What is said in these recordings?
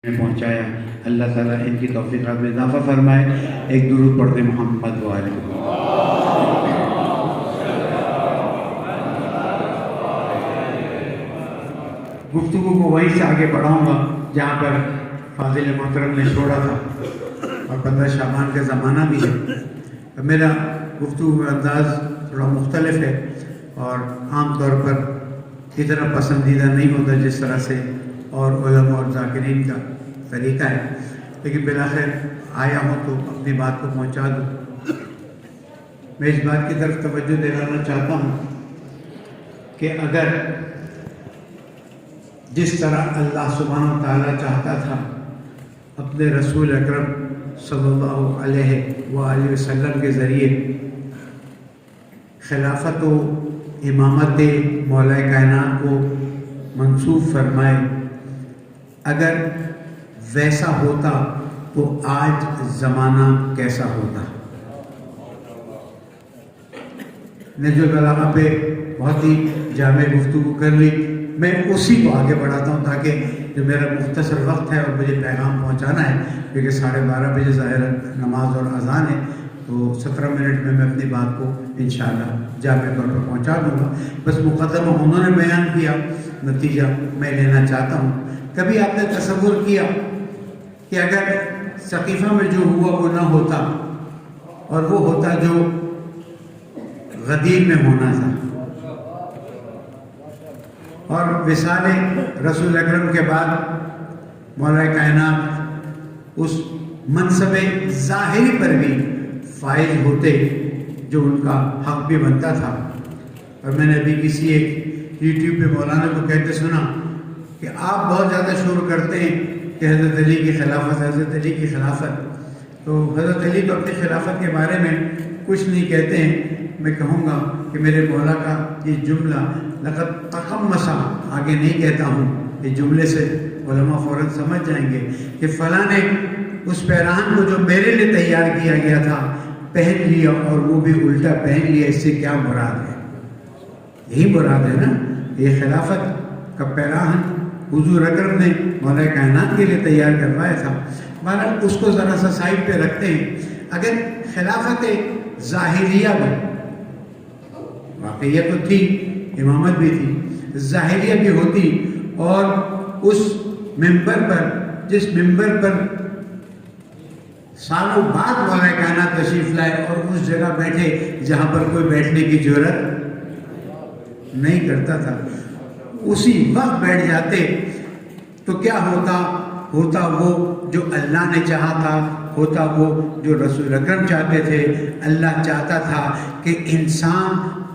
پہنچایا. اللہ تعالیٰ ان کی توفیقات میں اضافہ فرمائے. ایک درود پڑھتے محمد والے. گفتگو کو وہیں سے آگے بڑھاؤں گا جہاں پر فاضل محترم نے چھوڑا تھا اور 15 شعبان کا زمانہ بھی ہے. میرا گفتگو کا انداز تھوڑا مختلف ہے اور عام طور پر اتنا پسندیدہ نہیں ہوتا جس طرح سے اور علماء اور ذاکرین کا طریقہ ہے، لیکن بالآخر آیا ہوں تو اپنی بات کو پہنچا دوں. میں اس بات کی طرف توجہ دلانا چاہتا ہوں کہ اگر جس طرح اللہ سبحانہ و تعالیٰ چاہتا تھا اپنے رسول اکرم صلی اللہ علیہ وآلہ وسلم کے ذریعے خلافت و امامت مولا کائنات کو منسوخ فرمائے، اگر ویسا ہوتا تو آج زمانہ کیسا ہوتا. نہج البلاغہ پہ بہت ہی جامع گفتگو کر لی. میں اسی کو آگے بڑھاتا ہوں تاکہ جو میرا مختصر وقت ہے اور مجھے پیغام پہنچانا ہے، کیونکہ 12:30 بجے ظاہر نماز اور اذان ہے، تو 17 منٹ میں اپنی بات کو انشاءاللہ جامع طور پر پہنچا دوں گا. بس مقدمہ انہوں نے بیان کیا، نتیجہ میں لینا چاہتا ہوں. کبھی آپ نے تصور کیا کہ اگر ثقیفہ میں جو ہوا وہ نہ ہوتا اور وہ ہوتا جو غدیر میں ہونا تھا، اور وصال رسول اکرم کے بعد مولا کائنات اس منصب ظاہری پر بھی فائز ہوتے جو ان کا حق بھی بنتا تھا. اور میں نے ابھی کسی ایک یوٹیوب پہ مولانا کو کہتے سنا کہ آپ بہت زیادہ شور کرتے ہیں کہ حضرت علی کی خلافت، حضرت علی کی خلافت. تو حضرت علی تو اپنی خلافت کے بارے میں کچھ نہیں کہتے ہیں. میں کہوں گا کہ میرے مولا کا یہ جملہ لقد تقمص آگے نہیں کہتا ہوں، یہ جملے سے علماء فوراً سمجھ جائیں گے کہ فلاں نے اس پیراہن کو جو میرے لیے تیار کیا گیا تھا پہن لیا اور وہ بھی الٹا پہن لیا. اس سے کیا مراد ہے؟ یہی مراد ہے نا. یہ خلافت کا پیراہن حضور اکرم نے مولا کائنات کے لیے تیار کروایا تھا. بہرحال اس کو ذرا سا سائڈ پہ رکھتے ہیں. اگر خلافت ظاہریہ میں واقعیت تو تھی، امامت بھی تھی، ظاہریہ بھی ہوتی، اور اس ممبر پر جس ممبر پر سالوں بعد مولا کائنات تشریف لائے اور اس جگہ بیٹھے جہاں پر کوئی بیٹھنے کی جرات نہیں کرتا تھا، اسی وقت بیٹھ جاتے تو کیا ہوتا وہ جو اللہ نے چاہا تھا، ہوتا وہ جو رسول اکرم چاہتے تھے. اللہ چاہتا تھا کہ انسان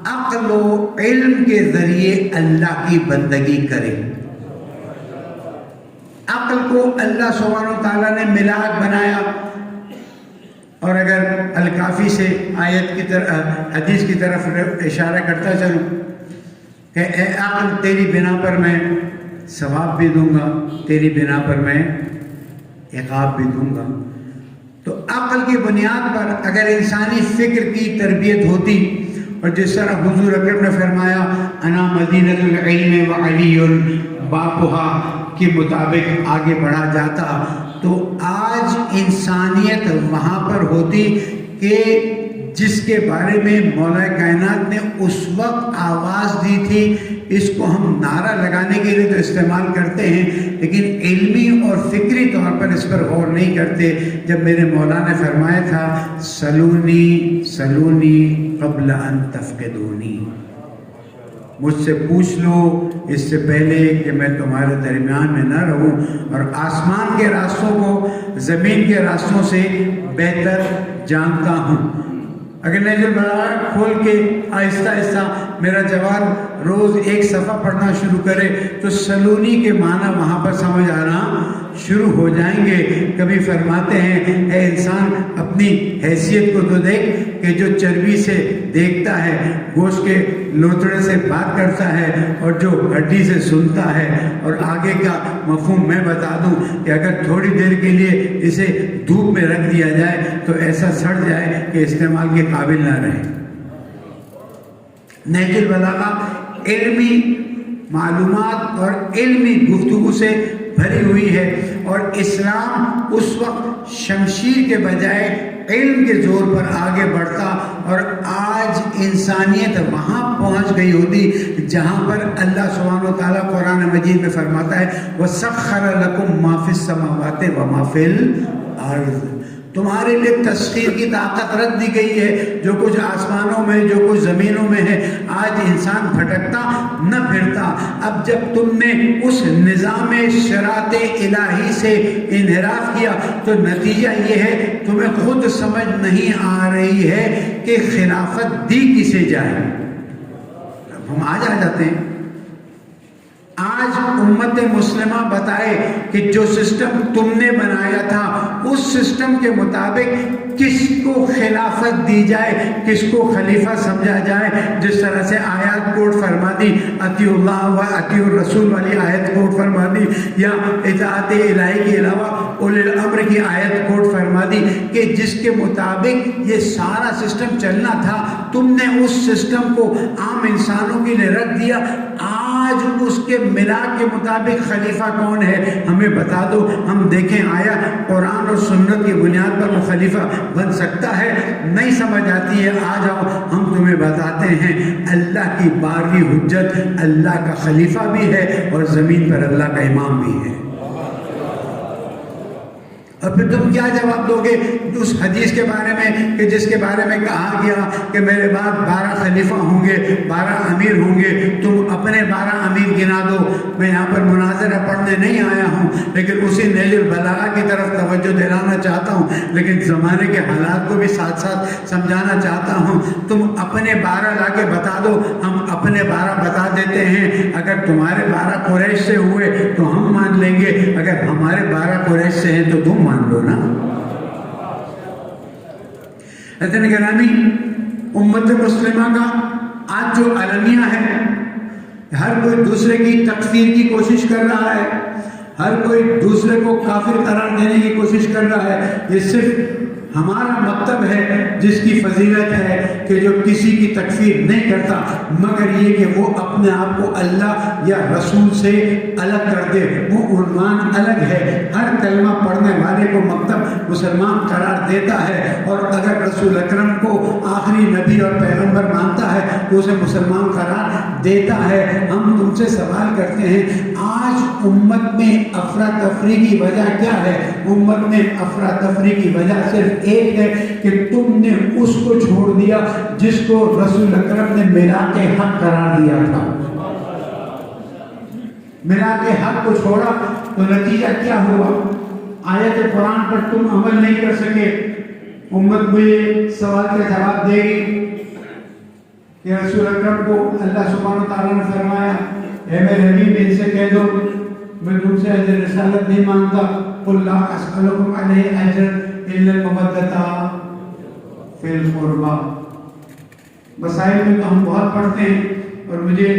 عقل و علم کے ذریعے اللہ کی بندگی کرے. عقل کو اللہ سبحانہ و تعالیٰ نے ملاک بنایا. اور اگر الکافی سے آیت کی طرف حدیث کی طرف اشارہ کرتا چلوں کہ اے عقل تیری بنا پر میں ثواب بھی دوں گا، تیری بنا پر میں عقاب بھی دوں گا. تو عقل کی بنیاد پر اگر انسانی فکر کی تربیت ہوتی اور جس طرح حضور اکرم نے فرمایا انا مدینۃ العلم وعلی باپہا کے مطابق آگے بڑھا جاتا تو آج انسانیت وہاں پر ہوتی کہ جس کے بارے میں مولا کائنات نے اس وقت آواز دی تھی. اس کو ہم نعرہ لگانے کے لیے تو استعمال کرتے ہیں، لیکن علمی اور فکری طور پر اس پر غور نہیں کرتے. جب میرے مولا نے فرمایا تھا سلونی سلونی قبل ان تفقدونی، مجھ سے پوچھ لو اس سے پہلے کہ میں تمہارے درمیان میں نہ رہوں، اور آسمان کے راستوں کو زمین کے راستوں سے بہتر جانتا ہوں. اگر نہج البلاغہ کھول کے آہستہ آہستہ میرا جوان روز ایک صفحہ پڑھنا شروع کرے تو سلونی کے معنی وہاں پر سمجھ آنا شروع ہو جائیں گے. کبھی فرماتے ہیں اے انسان اپنی حیثیت کو تو دیکھ کہ جو چربی سے دیکھتا ہے، گوشت کے لوتڑے سے بات کرتا ہے اور جو ہڈی سے سنتا ہے. اور آگے کا مفہوم میں بتا دوں کہ اگر تھوڑی دیر کے لیے اسے دھوپ میں رکھ دیا جائے تو ایسا سڑ جائے کہ استعمال کے قابل نہ رہے. نہج البلاغہ علمی معلومات اور علمی گفتگو سے بھری ہوئی ہے اور اسلام اس وقت شمشیر کے بجائے علم کے زور پر آگے بڑھتا، اور آج انسانیت وہاں پہنچ گئی ہوتی جہاں پر اللہ سبحانہ و تعالیٰ قرآن مجید میں فرماتا ہے وَسَخَّرَ لَكُم مَّا فِي السَّمَاوَاتِ وَمَا فِي الْأَرْضِ، تمہارے لیے تسخیر کی طاقت رکھ دی گئی ہے، جو کچھ آسمانوں میں جو کچھ زمینوں میں ہے۔ آج انسان بھٹکتا نہ پھرتا۔ اب جب تم نے اس نظام شرائط الہی سے انحراف کیا تو نتیجہ یہ ہے تمہیں خود سمجھ نہیں آ رہی ہے کہ خلافت دی کسے جائے۔ ہم آج آ جاتے ہیں، آج امت مسلمہ بتائے کہ جو سسٹم تم نے بنایا تھا اس سسٹم کے مطابق کس کو خلافت دی جائے، کس کو خلیفہ سمجھا جائے۔ جس طرح سے آیات کوٹ فرما دی، اطیعوا اللہ و اطیعوا الرسول والی آیت کوٹ فرما دی، یا اطاعت الہی کے علاوہ اولی الامر کی آیت کوٹ فرما دی، کہ جس کے مطابق یہ سارا سسٹم چلنا تھا تم نے اس سسٹم کو عام انسانوں کے لیے رکھ دیا۔ آج اس کے ملاک کے مطابق خلیفہ کون ہے ہمیں بتا دو، ہم دیکھیں آیا قرآن اور سنت کی بنیاد پر وہ خلیفہ بن سکتا ہے؟ نہیں سمجھ آتی ہے، آ جاؤ ہم تمہیں بتاتے ہیں۔ اللہ کی 12ویں حجت اللہ کا خلیفہ بھی ہے اور زمین پر اللہ کا امام بھی ہے۔ اور پھر تم کیا جواب دو گے اس حدیث کے بارے میں کہ جس کے بارے میں کہا گیا کہ میرے بعد 12 خلیفہ ہوں گے، 12 امیر ہوں گے، تم اپنے 12 امیر گنا دو۔ میں یہاں پر مناظرہ پڑھنے نہیں آیا ہوں، لیکن اسی نیل البلاغہ کی طرف توجہ دلانا چاہتا ہوں، لیکن زمانے کے حالات کو بھی ساتھ ساتھ سمجھانا چاہتا ہوں۔ تم اپنے 12 لا کے بتا دو، ہم اپنے 12 بتا دیتے ہیں۔ اگر تمہارے 12 قریش سے ہوئے تو ہم مان لیں گے، اگر ہمارے 12 قریش سے ہیں تو تم مان لو نا۔ حضرت گرامی، امت مسلمہ کا آج جو المیہ ہے، ہر کوئی دوسرے کی تکفیر کی کوشش کر رہا ہے، ہر کوئی دوسرے کو کافر قرار دینے کی کوشش کر رہا ہے۔ یہ صرف ہمارا مکتب ہے جس کی فضیلت ہے کہ جو کسی کی تکفیر نہیں کرتا، مگر یہ کہ وہ اپنے آپ کو اللہ یا رسول سے الگ کر دے، وہ عنوان الگ ہے۔ ہر کلمہ پڑھنے والے کو مکتب مسلمان قرار دیتا ہے، اور اگر رسول اکرم کو آخری نبی اور پیغمبر مانتا ہے تو اسے مسلمان قرار دیتا ہے۔ ہم تم سے سوال کرتے ہیں، آج امت میں افراتفری کی وجہ کیا ہے؟ امت میں افراتفری کی وجہ صرف ایک ہے کہ تم نے اس کو چھوڑ دیا جس کو رسول اکرم نے میراث حق قرار دیا تھا۔ میراث حق کو چھوڑا تو نتیجہ کیا ہوا؟ آیت قرآن پر تم عمل نہیں کر سکے۔ امت مجھے سوال کا جواب دے گی کہ رسول اکرم کو اللہ سبحانہ تعالیٰ نے فرمایا، اے میرے حبیب ان سے کہہ دو میں تم سے اجر رسالت نہیں مانگتا، قل لا اسألکم علیہ اجرا الا المودۃ فی القربى۔ مسائل میں تو ہم بہت پڑھتے ہیں، اور مجھے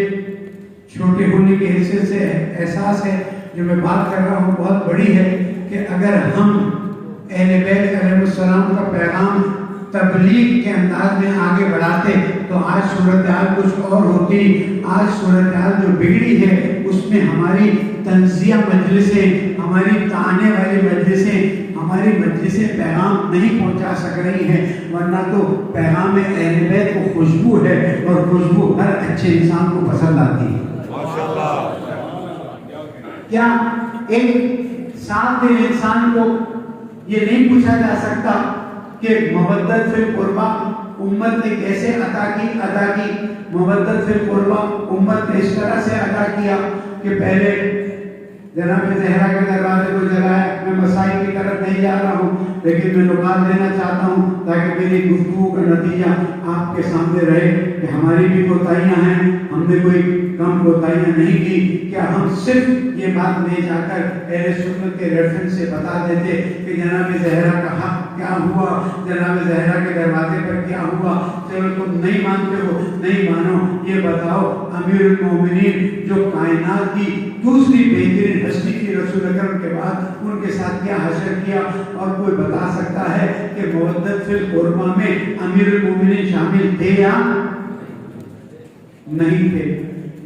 چھوٹے ہونے کے حصے سے احساس ہے، جو میں بات کر رہا ہوں بہت بڑی ہے، کہ اگر ہم اہل بیت علیہ السلام کا پیغام تبلیغ کے انداز میں آگے بڑھاتے تو آج صورتحال کچھ اور ہوتی۔ آج صورتحال جو بگڑی ہے اس میں ہماری تنزیہ مجلسیں، ہماری تعانے والی مجلسیں، ہماری مجلسیں پیغام نہیں پہنچا سک رہی ہیں، ورنہ تو پیغام اہل بیت کو خوشبو ہے، اور خوشبو ہر اچھے انسان کو پسند آتی ہے۔ کیا ایک صاف دل انسان کو یہ نہیں پوچھا جا سکتا کہ مودت فی القربہ امت نے کیسے ادا کی؟ مودت فی القربہ امت نے اس طرح سے ادا کیا کہ پہلے جناب زہرا کے دروازے کو جلایا۔ میں مسائل کی طرف نہیں جا رہا ہوں، لیکن میں نکات دینا چاہتا ہوں تاکہ میری گفتگو کا نتیجہ آپ کے سامنے رہے کہ ہماری بھی کوتاہیاں ہیں، ہم نے کوئی کم کوتاہیاں نہیں کی۔ کیا ہم صرف یہ بات لے جا کر اہل سنت کے ریفرنس سے بتا دیتے کہ جناب زہرا کا حق کیا ہوا، جناب زہرا کے دروازے پر کیا ہوا؟ چلو تم نہیں مانتے ہو، نہیں مانو، یہ بتاؤ امیر المومنین جو کائنات کی دوسری بہترین ہستی کی رسول اکرم کے بعد ان کے ساتھ کیا حشر کیا؟ اور کوئی بتا سکتا ہے کہ مودت فی القربہ میں امیر المومنین شامل تھے یا نہیں تھے؟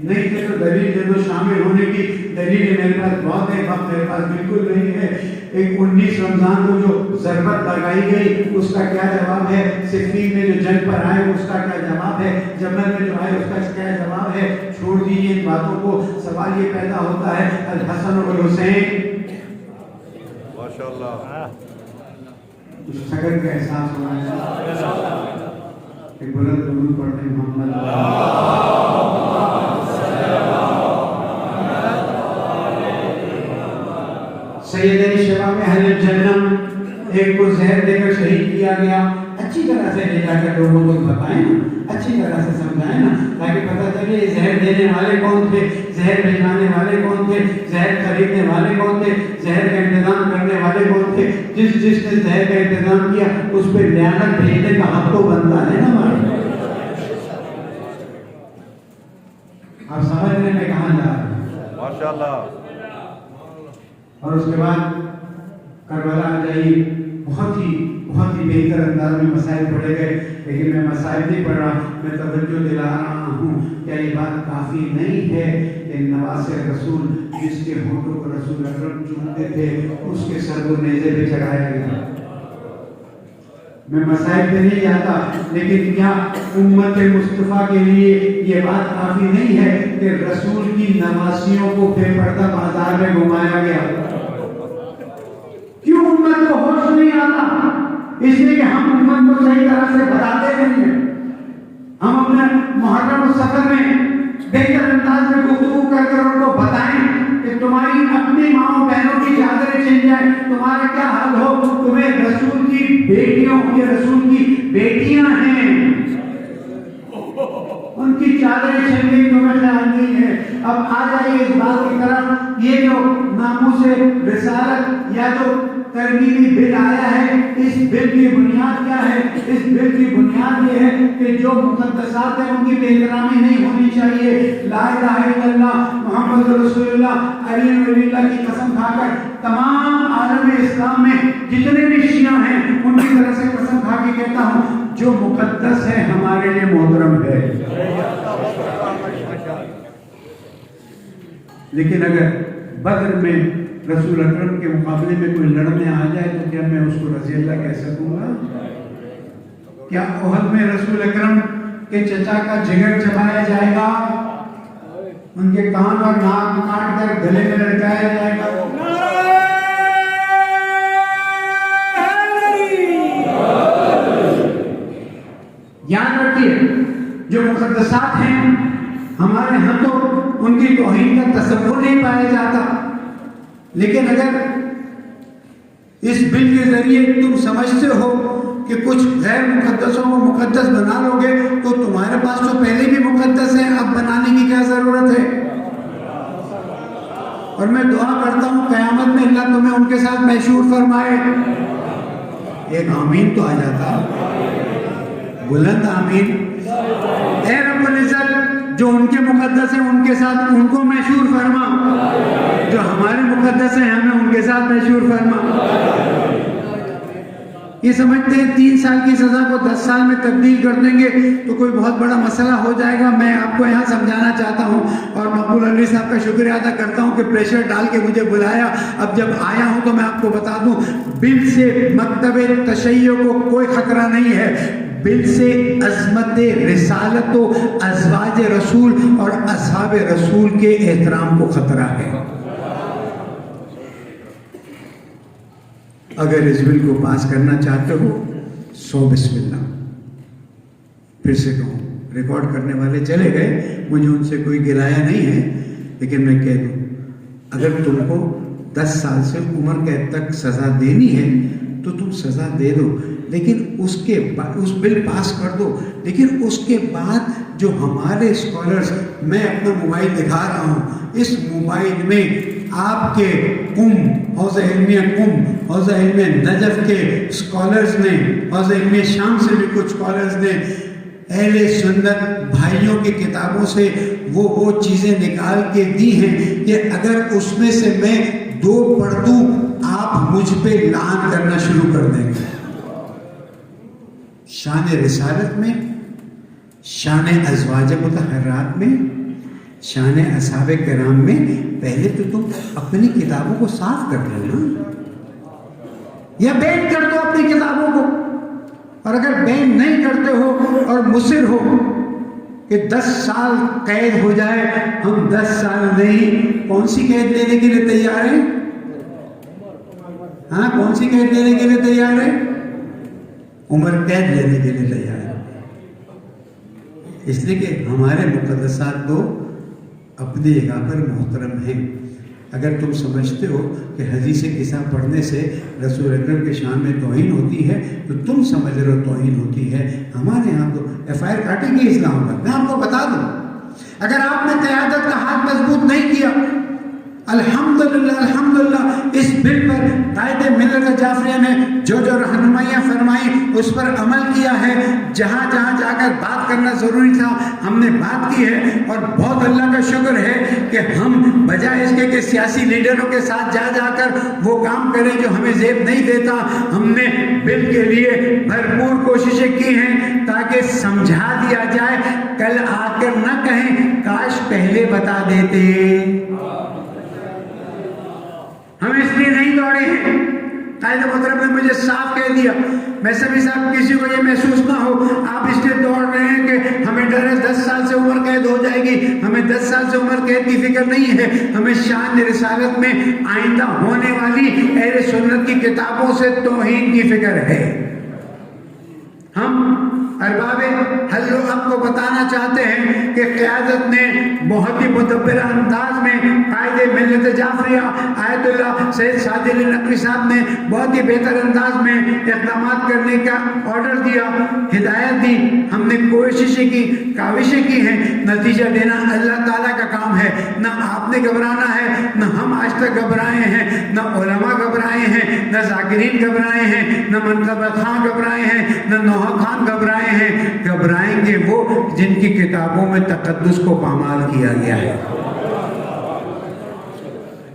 نہیں تھے تو دلیل دے دو شامل ہونے کی۔ دلیل میرے پاس بہت ہے، وقت میرے پاس بالکل نہیں ہے. ایک 19 رمضان کو جو ضربت لگائی گئی اس کا کیا جواب ہے؟ صفین میں جو جنگ پر آئے اس کا کیا جواب ہے؟ جمل میں جو آئے اس کا کیا جواب ہے؟ چھوڑ دیجیے ان باتوں کو. سوال یہ پیدا ہوتا ہے الحسن و الحسین ماشاءاللہ کچھ شکر کا احساس ہو رہا ہے. ایک بلند درود پڑھتے ہیں محمد سیدنا شباب اہل جنم. ایک کو زہر دے کر شہید کیا گیا. اچھی طرح سے لے جا کر لوگوں کو بتائیں نا، اچھی طرح سے سمجھائیں نا، تاکہ پتہ چلے زہر دینے والے کون تھے، زہر بھیجوانے والے کون تھے، زہر خریدنے والے کون تھے، زہر کا انتظام کرنے والے کون تھے. جس نے زہر کا انتظام کیا اس پہ لعنت بھیجنے کا حق تو بنتا ہے نا ہمارا. آپ سمجھنے میں کہاں جا رہے ہیں ماشاءاللہ. اور اس کے بعد کربلا جائیے. بہت ہی بہتر انداز میں مسائل پڑھے گئے، لیکن میں مسائل نہیں پڑھ رہا، میں توجہ دلا رہا ہوں. کیا یہ بات کافی نہیں ہے کہ نواسے رسول جس کے ہونٹوں کو رسول اکرم چومتے تھے اس کے سر کو نیزے پہ چڑھایا گیا؟ میں مسائل پہ نہیں جاتا، لیکن کیا امت مصطفیٰ کے لیے یہ بات کافی نہیں ہے کہ رسول کی نواسیوں کو بے پردہ بازار میں گھمایا گیا؟ کیوں امت کو ہوش نہیں آتا؟ اس لیے کہ ہم امت کو صحیح طرح سے بتاتے نہیں ہیں. ہم اپنے محرم السفر میں بہتر انداز میں گفتگو کر کر ان کو بتائیں کہ تمہاری اپنی ماؤں بہنوں کی چادریں چھن جائیں تمہارا کیا حال ہو. تمہیں رسول کی بیٹیوں، یہ رسول کی بیٹیاں ہیں، ان کی چادریں چھن گئی، تمہیں خیال نہیں ہے. اب آ جائیے اس بات کی طرف. یہ جو ناموس رسالت یا جو ترمیمی بل آیا ہے، اس بل کی بنیاد کیا ہے؟ اس بل کی بنیاد یہ ہے کہ جو مقدسات ہیں ان کی بے احترامی نہیں ہونی چاہیے. لا الہ الا اللہ محمد رسول اللہ علی ولی اللہ کی قسم کھا کر تمام عالم اسلام میں جتنے بھی شیعہ ہیں ان کی طرف سے قسم کھا کے کہتا ہوں جو مقدس ہے ہمارے لیے محترم ہے. لیکن اگر بدر میں رسول اکرم کے مقابلے میں کوئی لڑنے آ جائے تو کیا میں اس کو رضی اللہ کہہ سکوں گا؟ کیا احد میں رسول اکرم کے چچا کا جگر چبایا جائے گا؟ ان کے کان اور ناک کاٹ کر گلے میں لٹکایا جائے گا؟ یاد رکھیے جو مقدسات ہیں ہمارے ہاں تو ان کی توہین کا تصور نہیں پایا جاتا، لیکن اگر اس بل کے ذریعے تم سمجھتے ہو کہ کچھ غیر مقدسوں کو مقدس بنا لو گے تو تمہارے پاس تو پہلے بھی مقدس ہیں، اب بنانے کی کیا ضرورت ہے؟ اور میں دعا کرتا ہوں قیامت میں اللہ تمہیں ان کے ساتھ محشور فرمائے. ایک آمین تو آ جاتا، بلند آمین. اے رب العزت جو ان کے مقدس ہیں ان کے ساتھ ان کو محشور فرما، جو ہمارے مقدس ہیں ہمیں ان کے ساتھ محشور فرما. یہ سمجھتے ہیں 3 سال کی سزا کو 10 سال میں تبدیل کر دیں گے تو کوئی بہت بڑا مسئلہ ہو جائے گا. میں آپ کو یہاں سمجھانا چاہتا ہوں اور مقبول علی صاحب کا شکریہ ادا کرتا ہوں کہ پریشر ڈال کے مجھے بلایا. اب جب آیا ہوں تو میں آپ کو بتا دوں بل سے مکتب تشیع کو کوئی خطرہ نہیں ہے. بل سے عظمت رسالت و ازواج رسول اور اصحاب رسول کے احترام کو خطرہ ہے. اگر اس بل کو پاس کرنا چاہتے ہو سو بسم اللہ. پھر سے کہوں ریکارڈ کرنے والے چلے گئے، مجھے ان سے کوئی گلایا نہیں ہے، لیکن میں کہہ دوں اگر تم کو 10 سال سے عمر قید تک سزا دینی ہے تو تم سزا دے دو، لیکن اس بل پاس کر دو. لیکن اس کے بعد جو ہمارے اسکالرز، میں اپنا موبائل دکھا رہا ہوں، اس موبائل میں آپ کے حوزہ علمیہ حوزہ علمیہ نجف کے اسکالرز نے، حوزہ علمیہ شام سے بھی کچھ اسکالرز نے اہل سنت بھائیوں کی کتابوں سے وہ چیزیں نکال کے دی ہیں کہ اگر اس میں سے میں 2 پڑھ دوں آپ مجھ پہ لعن کرنا شروع کر دیں گے. شان رسالت میں، شان ازواج مطہرات میں، شان اصحاب کرام میں پہلے تو تم اپنی کتابوں کو صاف کر لو نا، یا بین کر دو اپنی کتابوں کو، اور اگر بین نہیں کرتے ہو اور مصر ہو کہ 10 سال قید ہو جائے، ہم 10 سال نہیں، کون سی قید لینے کے لیے تیار ہیں؟ ہاں، کون سی قید لینے کے لیے تیار ہے؟ عمر قید لینے کے لیے تیار ہے، اس لیے کہ ہمارے مقدسات تو اپنی جگہ پر محترم ہیں۔ اگر تم سمجھتے ہو کہ حدیث قصہ پڑھنے سے رسول اکرم کے شان میں توہین ہوتی ہے تو تم سمجھ رہے ہو توہین ہوتی ہے۔ ہمارے یہاں تو FIR کاٹے گی اسلام آباد۔ میں آپ کو بتا دوں، اگر آپ نے قیادت کا ہاتھ مضبوط نہیں کیا، الحمدللہ اس بل پر قائد ملت جعفریہ نے جو رہنمائیاں فرمائی اس پر عمل کیا ہے، جہاں جہاں جا کر بات کرنا ضروری تھا ہم نے بات کی ہے، اور بہت اللہ کا شکر ہے کہ ہم بجائے اس کے کہ سیاسی لیڈروں کے ساتھ جا جا کر وہ کام کریں جو ہمیں زیب نہیں دیتا، ہم نے بل کے لیے بھرپور کوششیں کی ہیں تاکہ سمجھا دیا جائے، کل آ کر نہ کہیں کاش پہلے بتا دیتے۔ ہم اس لیے نہیں دوڑے ہیں، قائد محترم نے مجھے صاف کہہ دیا، میں سبھی صاحب کسی کو یہ محسوس نہ ہو آپ اس لیے دوڑ رہے ہیں کہ ہمیں ڈر ہے 10 سال سے عمر قید ہو جائے گی، ہمیں 10 سال سے عمر قید کی فکر نہیں ہے، ہمیں شان رسالت میں آئندہ ہونے والی اہل سنت کی کتابوں سے توہین کی فکر ہے۔ ہم ارباب حل و عقد کو بتانا چاہتے ہیں کہ قیادت نے بہت ہی مدبرہ انداز میں قائد ملت جعفریہ آیت اللہ سید سعدی علی نقوی صاحب نے بہت ہی بہتر انداز میں اقدامات کرنے کا آرڈر دیا، ہدایت دی، ہم نے کوششیں کی، کاوشیں کی ہیں، نتیجہ دینا اللہ تعالیٰ کا کام ہے۔ نہ آپ نے گھبرانا ہے، نہ ہم آج تک گھبرائے ہیں، نہ علماء گھبرائے ہیں، نہ ذاکرین گھبرائے ہیں، نہ منقبہ خان گھبرائے ہیں، نہ نوحہ خان گھبرائے ہیں۔ گھبرائیں گے وہ جن کی کتابوں میں تقدس کو پامال کیا گیا ہے۔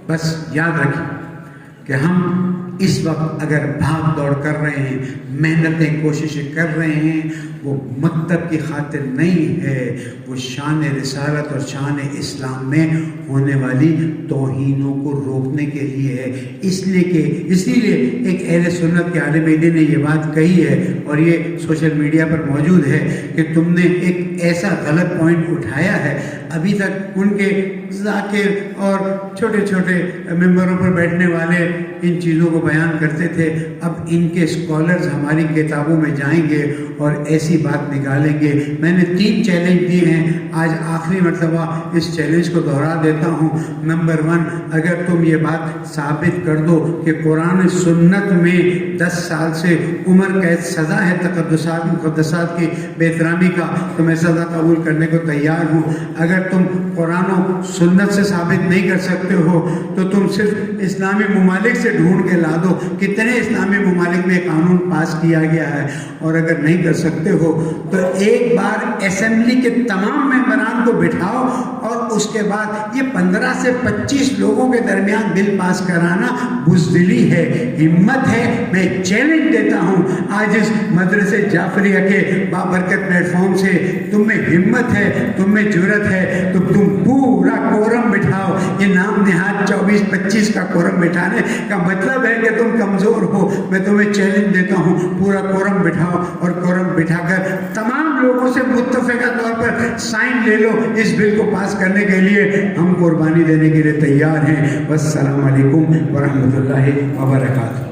بس یاد رکھیں کہ ہم اس وقت اگر بھاگ دوڑ کر رہے ہیں، محنتیں کوششیں کر رہے ہیں، وہ مکتب کی خاطر نہیں ہے، وہ شان رسالت اور شان اسلام میں ہونے والی توہینوں کو روکنے کے لیے ہے۔ اسی لیے ایک اہل سنت کے عالم دین نے یہ بات کہی ہے، اور یہ سوشل میڈیا پر موجود ہے کہ تم نے ایک ایسا غلط پوائنٹ اٹھایا ہے، ابھی تک ان کے ذاکر اور چھوٹے چھوٹے ممبروں پر بیٹھنے والے ان چیزوں کو بیان کرتے تھے، اب ان کے اسکالرز ہماری کتابوں میں جائیں گے اور ایسی بات نکالیں گے۔ میں نے 3 چیلنج دیے ہیں، آج آخری مرتبہ اس چیلنج کو دہرا دیتا ہوں۔ نمبر 1، اگر تم یہ بات ثابت کر دو کہ قرآن سنت میں 10 سال سے عمر قید سزا ہے تقدسات مقدسات کی بے احترامی کا، تو میں سزا قبول کرنے کو تیار ہوں۔ اگر تم قرآن و سنت سے ثابت نہیں کر سکتے ہو تو تم صرف اسلامی ممالک سے ڈھونڈ کے لا دو، کتنے اسلامی ممالک میں قانون پاس کیا گیا ہے، اور اگر نہیں کر سکتے ہو تو ایک بار اسمبلی کے تمام ممبران کو بٹھاؤ، اور اس کے بعد یہ 15 سے 25 لوگوں کے درمیان بل پاس کرانا بزدلی ہے، ہمت ہے۔ میں چیلنج دیتا ہوں آج اس مدرسے جعفریہ کے بابرکت پلیٹ فارم سے، تم میں ہمت ہے، تم میں جرأت ہے تو تم پورا کورم بٹھاؤ۔ یہ نام نہاد 24-25 کا کورم بٹھانے کا مطلب ہے کہ تم کمزور ہو۔ میں تمہیں چیلنج دیتا ہوں، پورا کورم بٹھاؤ، اور کورم بٹھا کر تمام لوگوں سے متفقہ طور پر سائن لے لو اس بل کو پاس کرنے کے لیے۔ ہم قربانی دینے کے لیے تیار ہیں۔ والسلام علیکم ورحمۃ اللہ وبرکاتہ۔